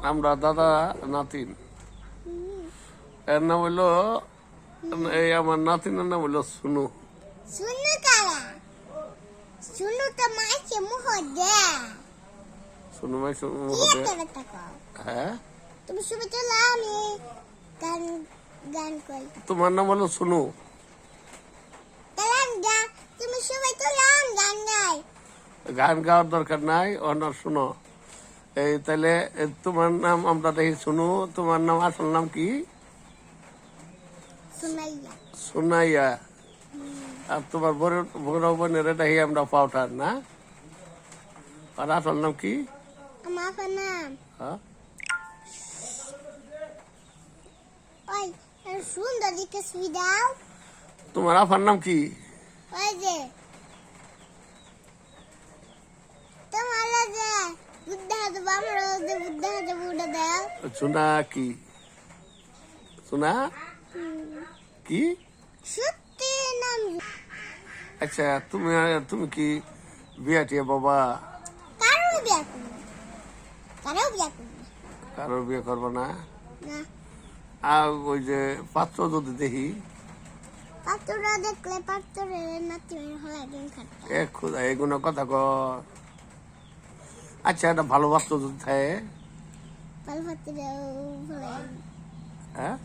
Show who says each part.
Speaker 1: আমরা দাদা নাতিন। এর নাম হইলো, এই আমার নাতিনের নাম হইলো সুনু।
Speaker 2: সুনু কারা? সুনু তো মাইকে মুহ দে।
Speaker 1: সুনু মাই সুনু
Speaker 2: কি
Speaker 1: হবে।
Speaker 2: একটা কথা কও?
Speaker 1: হ্যাঁ,
Speaker 2: তুমি শুবে তো লাও নি গান গান কই।
Speaker 1: তোমার নাম হলো সুনু।
Speaker 2: গান গা তুমি শুবে তো লাও গান গাই।
Speaker 1: গান গাওয়ার দরকার নাই, অনার শুনো। এই তাহলে তোমার নাম আমরা দেখি শুনু, তোমার নাম আসল নাম কি?
Speaker 2: সুমাইয়া।
Speaker 1: সুনাইয়া। আর তোমার বড় বোনের দেখি আমরা পাউঠার না। আর আসল নাম কি?
Speaker 2: আমার নাম
Speaker 1: হ্যাঁ?
Speaker 2: ওই সুন্দর দিকে শুই দাও।
Speaker 1: তোমার আফার নাম কি?
Speaker 2: ওই যে তোমার যে বুদ্ধা হাতে বামরা যে বুদ্ধা হাতে বুড়া দাও।
Speaker 1: সুনা কি? সুনা কি?
Speaker 2: সত্যি নাম
Speaker 1: আচ্ছা, তুমি তুমি কি বিয়াটিয়া বাবা?
Speaker 2: কারো বিয়া করবো, কারো বিয়া করবো
Speaker 1: কারোর বিয়ে করবো না?
Speaker 2: না।
Speaker 1: আর ওই যে পাত্র যদি দেখি,
Speaker 2: পাত্ররা দেখলে পাত্রের নাতি হলাই দিন খাটে।
Speaker 1: এক খোদা এগুলো কথা কর। আচ্ছা, একটা ভালো পাত্র যদি থাকে,
Speaker 2: পাল পাত্রে হলাই।
Speaker 1: হ্যাঁ